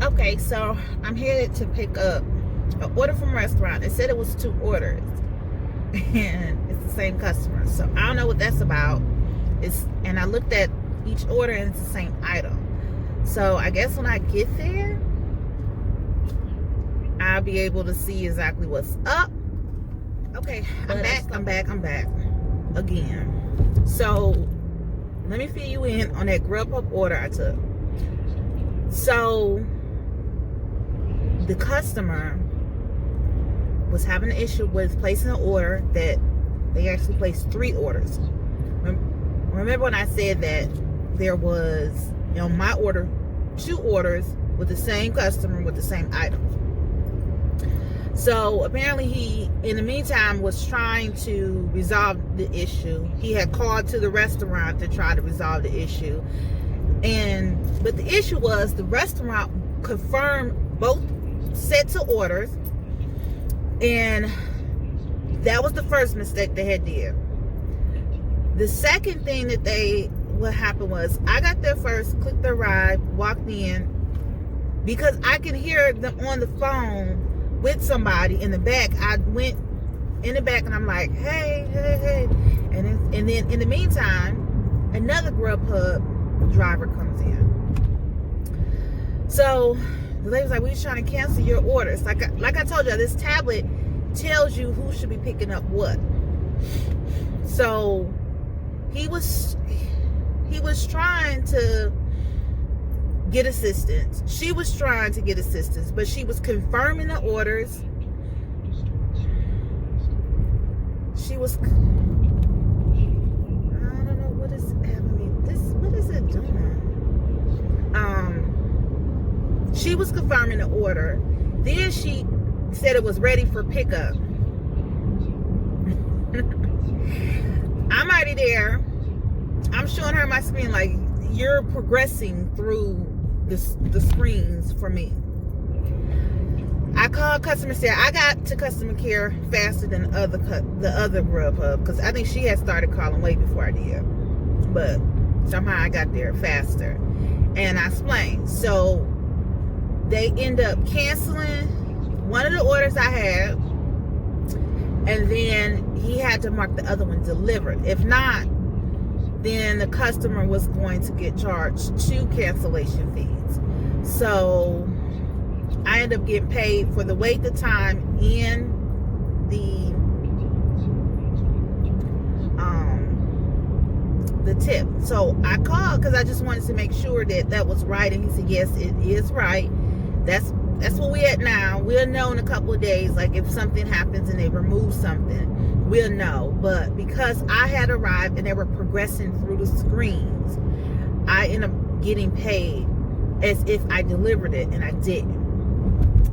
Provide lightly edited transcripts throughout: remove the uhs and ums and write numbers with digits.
Okay, so I'm headed to pick up an order from a restaurant. It said it was 2 orders, and it's the same customer. So I don't know what that's about. And I looked at each order, and it's the same item. So I guess when I get there, I'll be able to see exactly what's up. Okay, I'm back again. So let me fill you in on that Grubhub order I took. So the customer was having an issue with placing an order that they actually placed 3 orders. Remember when I said that there was, on my order, 2 orders with the same customer with the same item. So apparently he, in the meantime, was trying to resolve the issue. He had called to the restaurant to try to resolve the issue. But the issue was the restaurant confirmed both sets of orders, and that was the first mistake they had did. The second thing what happened was, I got there first, clicked the ride, walked in, because I could hear them on the phone with somebody in the back. I went in the back and I'm like, hey. And then in the meantime, another Grubhub driver comes in. So the lady was like, we're trying to cancel your orders. Like I told you, this tablet tells you who should be picking up what. So he was trying to get assistance. She was trying to get assistance, but she was confirming the orders. She was, I don't know what is happening. What is it doing? She was confirming the order. Then she said it was ready for pickup. I'm already there. I'm showing her my screen like, you're progressing through the screens for me. I called customer care. I got to customer care faster than the other Grubhub, because I think she had started calling way before I did. But somehow I got there faster. And I explained. So they end up canceling one of the orders I had, and then he had to mark the other one delivered. If not, then the customer was going to get charged 2 cancellation fees. So I ended up getting paid for the wait, the time, and the tip. So I called because I just wanted to make sure that was right, and he said, yes, it is right. That's where we at now. We'll know in a couple of days, like if something happens and they remove something, we'll know. But because I had arrived and they were progressing through the screens, I ended up getting paid as if I delivered it, and I didn't.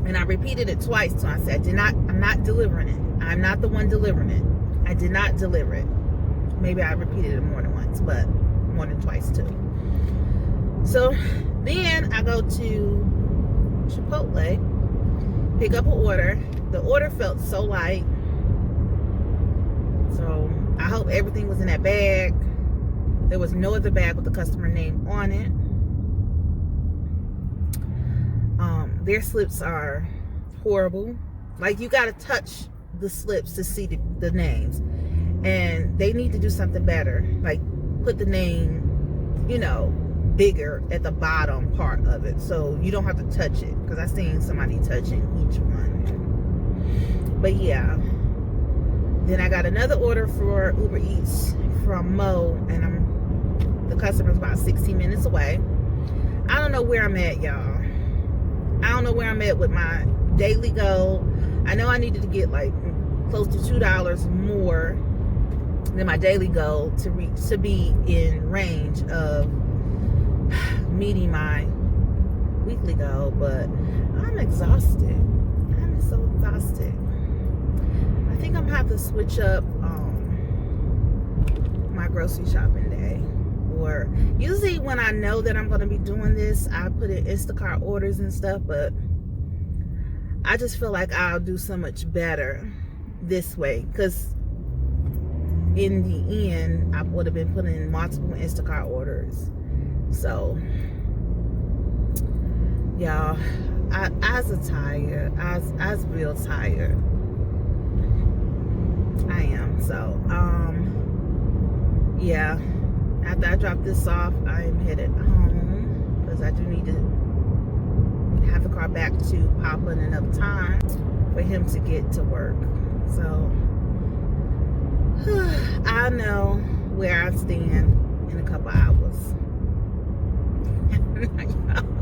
And I repeated it twice. So I said, I'm not delivering it. I'm not the one delivering it. I did not deliver it. Maybe I repeated it more than once, but more than twice too. So then I go to Chipotle, pick up an order. The order felt so light. So I hope everything was in that bag. There was no other bag with the customer name on it. Their slips are horrible. Like, you gotta touch the slips to see the names, and they need to do something better. Like, put the name, bigger at the bottom part of it, so you don't have to touch it, because I seen somebody touching each one. But yeah, then I got another order for Uber Eats from Mo, and the customer's about 16 minutes away. I don't know where I'm at, y'all. I don't know where I'm at with my daily goal. I know I needed to get like close to $2 more than my daily goal to be in range of meeting my weekly goal, but I'm exhausted. I'm so exhausted. I think I'm gonna have to switch up my grocery shopping day. Or usually when I know that I'm going to be doing this, I put in Instacart orders and stuff, but I just feel like I'll do so much better this way, because in the end, I would have been putting in multiple Instacart orders. So, y'all, I was tired. I was real tired. I am. So, yeah. After I drop this off, I am headed home because I do need to have the car back to Papa in enough time for him to get to work. So I know where I stand in a couple hours.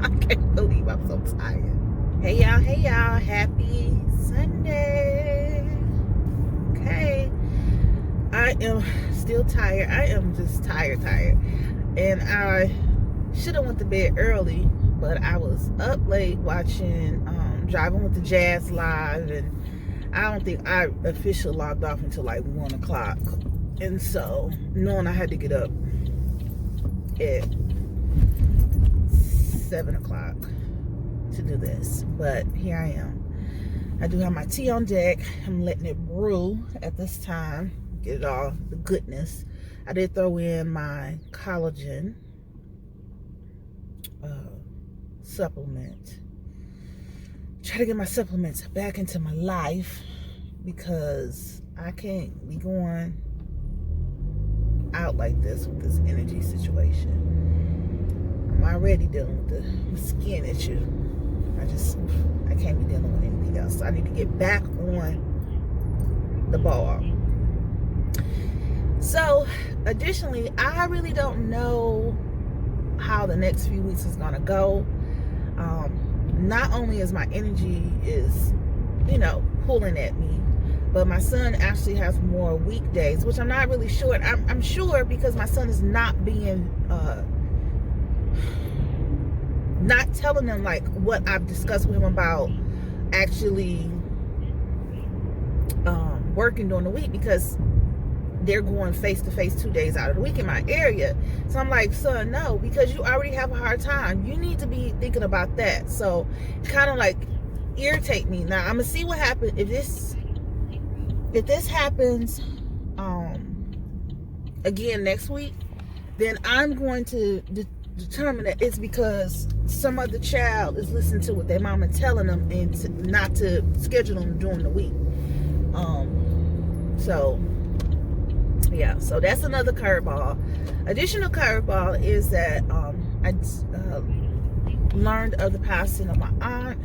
I can't believe I'm so tired. Hey y'all, happy Sunday. Okay, I am still tired. I am just tired. And I should have went to bed early, but I was up late watching Driving with the Jazz live, and I don't think I officially logged off until like 1 o'clock. And so, knowing I had to get up at 7 o'clock to do this, but here I am. I do have my tea on deck. I'm letting it brew at this time, get it all the goodness. I did throw in my collagen supplement. Try to get my supplements back into my life because I can't be going out like this with this energy situation. I'm already dealing with the skin issue. I can't be dealing with anything else. So I need to get back on the ball. So, additionally, I really don't know how the next few weeks is gonna go. Not only is my energy is, pulling at me, but my son actually has more weekdays, which I'm not really sure. I'm sure because my son is not being, not telling them like what I've discussed with him about actually working during the week, because they're going face-to-face 2 days out of the week in my area. So I'm like, son, no, because you already have a hard time. You need to be thinking about that. So kind of like irritate me. Now I'm gonna see what happens if this happens again next week. Then I'm going to determine that it's because some other child is listening to what their mama telling them and not to schedule them during the week. So yeah, so that's another curveball. Additional curveball is that I learned of the passing of my aunt.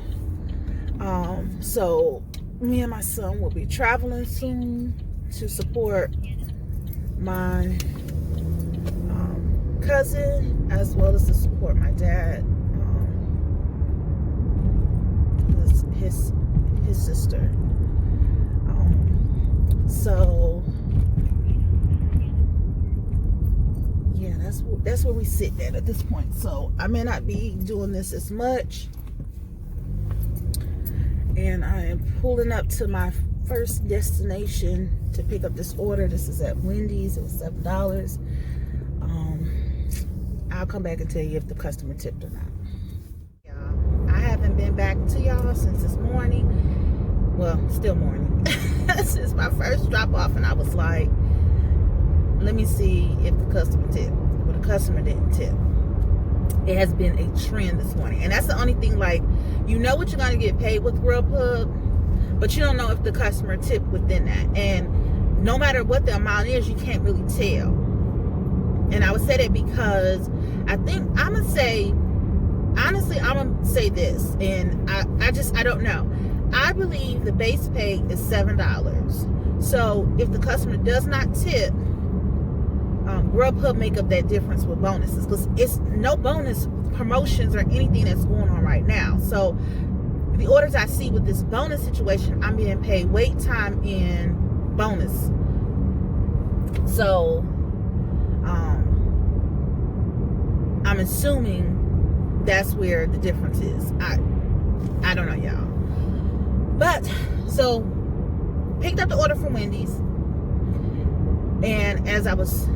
So me and my son will be traveling soon to support my cousin, as well as to support my dad, his sister. So yeah, that's where we sit at this point. So I may not be doing this as much, and I am pulling up to my first destination to pick up this order. This is at Wendy's. It was $7. I'll come back and tell you if the customer tipped or not. I haven't been back to y'all since this morning. Well, still morning. Since my first drop off, and I was like, let me see if the customer tipped. Well, the customer didn't tip. It has been a trend this morning, and that's the only thing. Like, you know what you're going to get paid with Grubhub, but you don't know if the customer tipped within that. And no matter what the amount is, you can't really tell. And I would say that because I think I'm gonna say, honestly, I'm gonna say this, and I don't know. I believe the base pay is $7. So if the customer does not tip, Grubhub make up that difference with bonuses, because it's no bonus promotions or anything that's going on right now. So the orders I see with this bonus situation, I'm being paid wait time in bonus. So I'm assuming that's where the difference is. I don't know, y'all. But so picked up the order from Wendy's, and as I was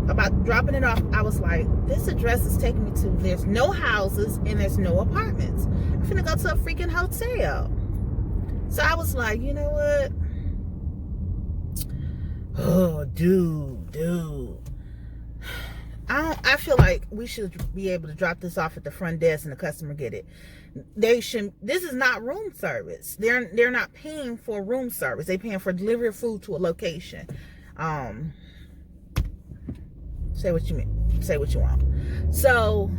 about dropping it off, I was like, this address is taking me to, there's no houses and there's no apartments. I'm finna go to a freaking hotel. So I was like, you know what, Oh, dude. I feel like we should be able to drop this off at the front desk and the customer get it. They should. This is not room service. They're not paying for room service. They're paying for delivery of food to a location. Say what you mean. Say what you want. So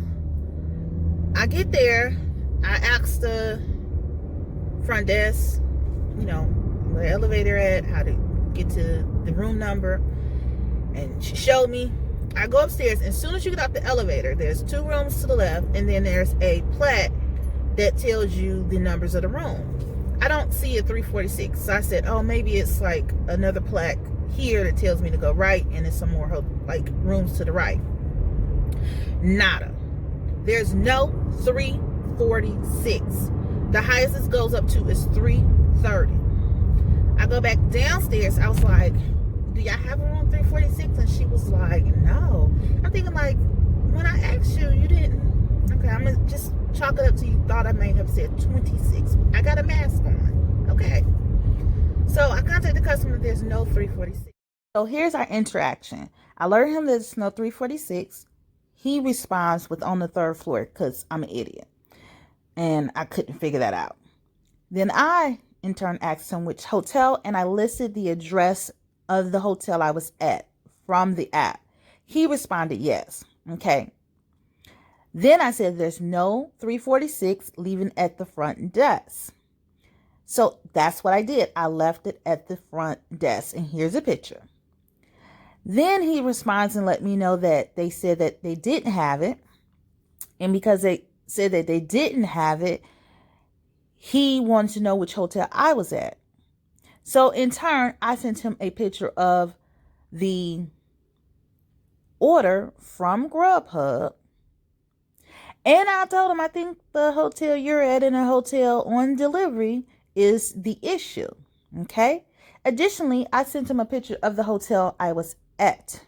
I get there. I ask the front desk, where the elevator at, how to get to the room number, and she showed me. I go upstairs, and as soon as you get off the elevator, there's 2 rooms to the left, and then there's a plaque that tells you the numbers of the room. I don't see a 346, so I said, oh, maybe it's like another plaque here that tells me to go right, and there's some more like rooms to the right. Nada. There's no 346. The highest it goes up to is 330. I go back downstairs. I was like, do y'all have a room 346? And she was like, no. I'm thinking, like, when I asked you, you didn't. Okay, I'm gonna just chalk it up to you thought I may have said 26. I got a mask on. Okay. So I contact the customer. There's no 346. So here's our interaction. I alert him there's no 346. He responds with on the 3rd floor because I'm an idiot. And I couldn't figure that out. Then I, in turn, asked him which hotel, and I listed the address of the hotel I was at from the app. He responded yes. Okay. Then I said there's no 346 leaving at the front desk. So that's what I did. I left it at the front desk, and here's a picture. Then he responds and let me know that they said that they didn't have it. And because they said that they didn't have it, he wanted to know which hotel I was at. So in turn, I sent him a picture of the order from Grubhub. And I told him, I think the hotel you're at in a hotel on delivery is the issue. Okay. Additionally, I sent him a picture of the hotel I was at.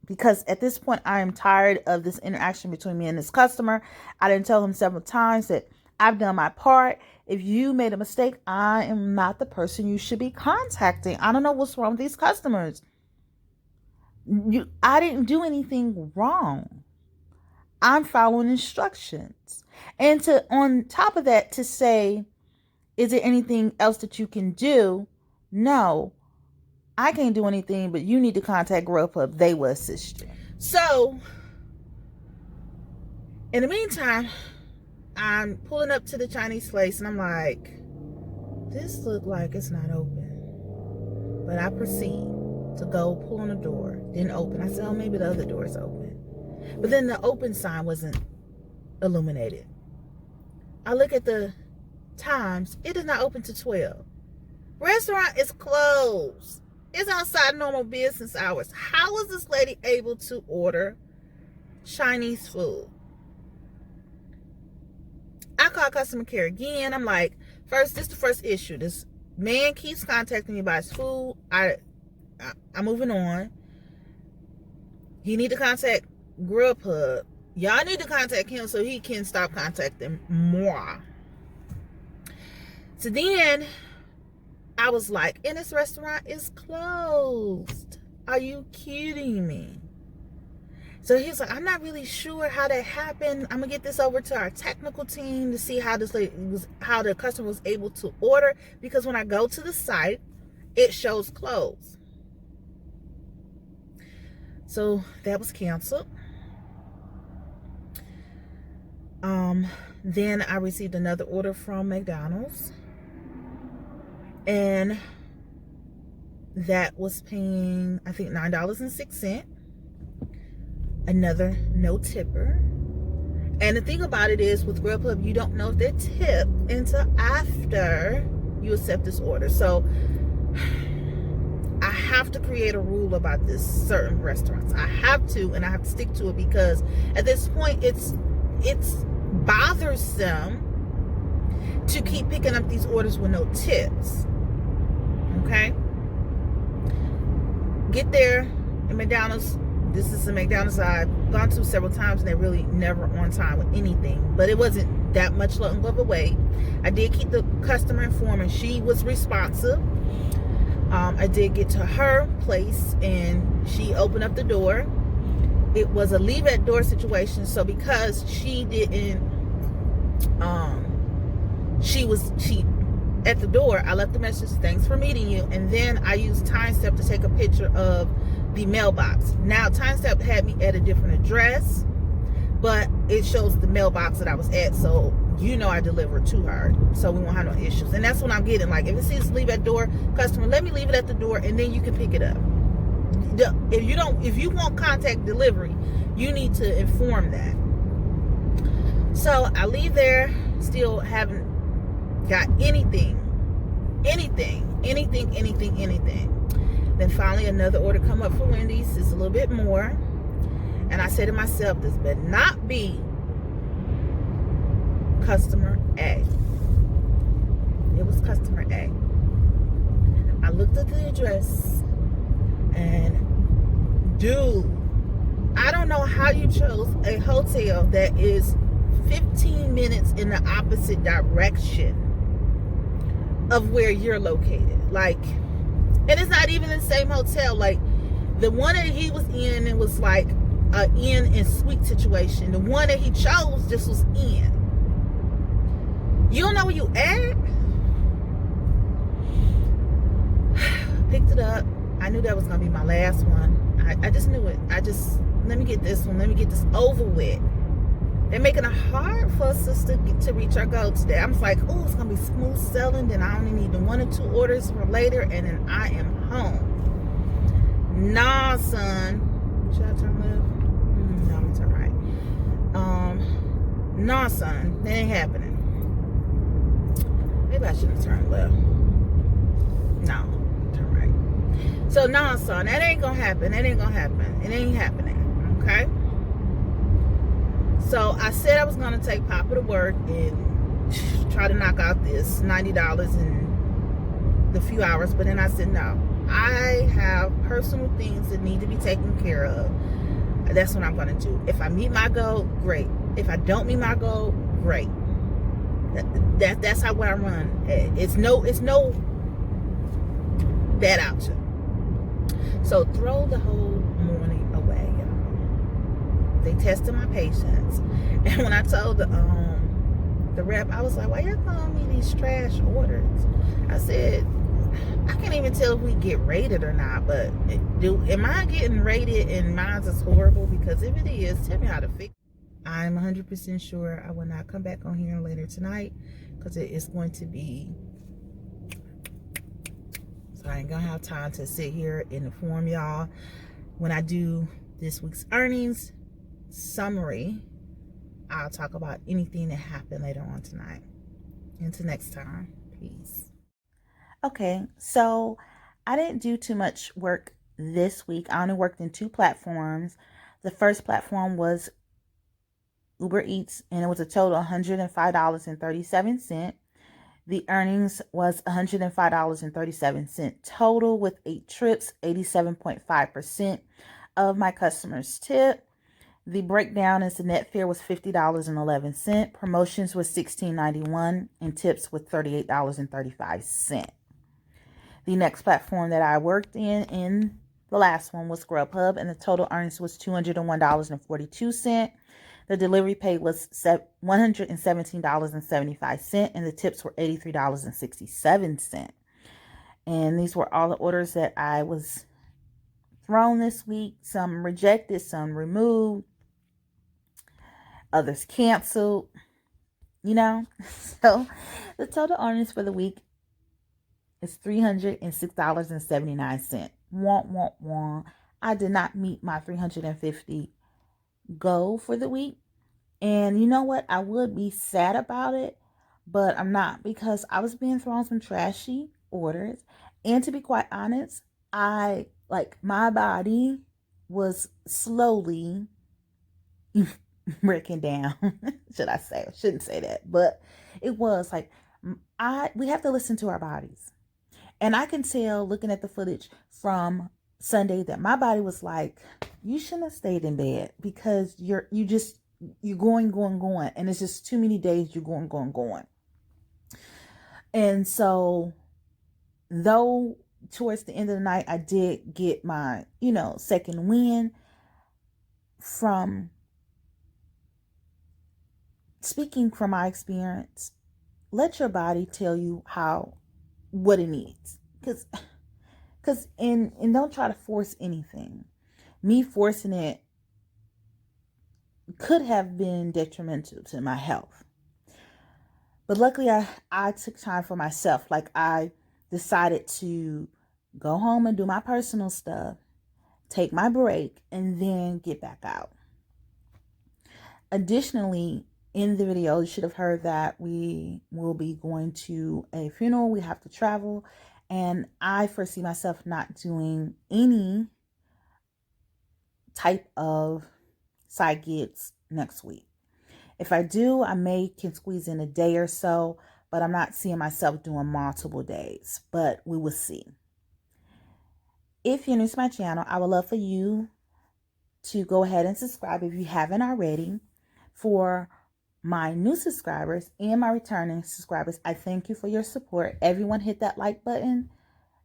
Because at this point, I am tired of this interaction between me and this customer. I didn't tell him several times that I've done my part. If you made a mistake, I am not the person you should be contacting. I don't know what's wrong with these customers. I didn't do anything wrong. I'm following instructions. And on top of that, to say, is there anything else that you can do? No, I can't do anything, but you need to contact Grubhub. They will assist you. So, in the meantime, I'm pulling up to the Chinese place, and I'm like, this looks like it's not open. But I proceed to go pull on the door. Didn't open. I said, oh, maybe the other door is open. But then the open sign wasn't illuminated. I look at the times. It is not open to 12. Restaurant is closed. It's outside normal business hours. How is this lady able to order Chinese food? I call customer care again. I'm like, this is the first issue. This man keeps contacting me about his food. I'm moving on. He need to contact Grubhub. Y'all need to contact him so he can stop contacting moi. So then I was like, and this restaurant is closed. Are you kidding me? So he's like, I'm not really sure how that happened. I'm gonna get this over to our technical team to see how how the customer was able to order, because when I go to the site, it shows closed. So that was canceled. Then I received another order from McDonald's, and that was paying, I think, $9.06. Another no tipper. And the thing about it is, with Grubhub, you don't know if they're tipped until after you accept this order. So I have to create a rule about this certain restaurants. I have to, and I have to stick to it, because at this point it's bothersome to keep picking up these orders with no tips. Okay? Get there in McDonald's. This is the McDonald's I've gone to several times, and they're really never on time with anything. But it wasn't that much longer of a wait. I did keep the customer informed, and she was responsive. I did get to her place and she opened up the door. It was a leave at door situation. So because she didn't, she at the door, I left the message, thanks for meeting you. And then I used TimeStep to take a picture of the mailbox. Now TimeStep had me at a different address, but it shows the mailbox that I was at. So I delivered to her, so we won't have no issues. And that's what I'm getting. Like, if it says leave at door, customer, let me leave it at the door, and then you can pick it up. If you want contact delivery, you need to inform that. So I leave there, still haven't got anything. Then finally another order come up for Wendy's. It's a little bit more, and I said to myself, this better not be customer A. It was customer A. I looked at the address, and dude, I don't know how you chose a hotel that is 15 minutes in the opposite direction of where you're located. Like, and it's not even the same hotel. Like, the one that he was in, it was like a inn and suite situation. The one that he chose just was in. You don't know where you at? Picked it up. I knew that was gonna be my last one. I just knew it. Let me get this one. Let me get this over with. They're making it hard for us to reach our goal today. I'm just like, oh, it's gonna be smooth sailing. Then I only need the 1 or 2 orders for later, and then I am home. Nah, son. Should I turn left? No, I'm gonna turn right. Nah, son. That ain't happening. Maybe I shouldn't turn left. No, turn right. So, nah, son, that ain't gonna happen. That ain't gonna happen. It ain't happening. Okay? So, I said I was gonna take Papa to work and try to knock out this $90 in the few hours, but then I said, no. I have personal things that need to be taken care of. That's what I'm gonna do. If I meet my goal, great. If I don't meet my goal, great. That's how I run. It's no bad option. So throw the whole morning away, y'all. They tested my patience, and when I told the rep, I was like, "Why y'all calling me these trash orders?" I said, "I can't even tell if we get rated or not. But am I getting rated and mine is horrible? Because if it is, tell me how to fix it." I'm 100% sure I will not come back on here later tonight, because it is going to be, so I ain't gonna have time to sit here and inform y'all. When I do this week's earnings summary, I'll talk about anything that happened later on tonight. Until next time, peace. Okay, so I didn't do too much work this week. I only worked in 2 platforms. The first platform was Uber Eats, and it was a total of $105.37. The earnings was $105.37 total, with 8 trips, 87.5% of my customers tip. The breakdown is the net fare was $50.11, promotions was $16.91, and tips was $38.35. The next platform that I worked in the last one, was Grubhub, and the total earnings was $201.42. The delivery pay was $117.75, and the tips were $83.67. And these were all the orders that I was thrown this week. Some rejected, some removed, others canceled, So the total earnings for the week is $306.79. Wah. I did not meet my 350 goal for the week. And you know what? I would be sad about it, but I'm not, because I was being thrown some trashy orders. And to be quite honest, my body was slowly breaking down. Should I say? I shouldn't say that, but it was like, we have to listen to our bodies. And I can tell, looking at the footage from Sunday, that my body was like, you shouldn't have stayed in bed, because you're going, and it's just too many days you're going. And so, though towards the end of the night, I did get my, second win from speaking from my experience. Let your body tell you what it needs. And don't try to force anything. Me forcing it could have been detrimental to my health. But luckily, I took time for myself. Like, I decided to go home and do my personal stuff, take my break, and then get back out. Additionally, in the video, you should have heard that we will be going to a funeral. We have to travel. And I foresee myself not doing any type of side gigs next week. If I do, I can squeeze in a day or so, but I'm not seeing myself doing multiple days, but we will see. If you're new to my channel, I would love for you to go ahead and subscribe if you haven't already. For my new subscribers and my returning subscribers, I thank you for your support. Everyone hit that like button,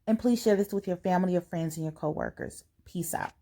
and please share this with your family, your friends, and your coworkers. Peace out.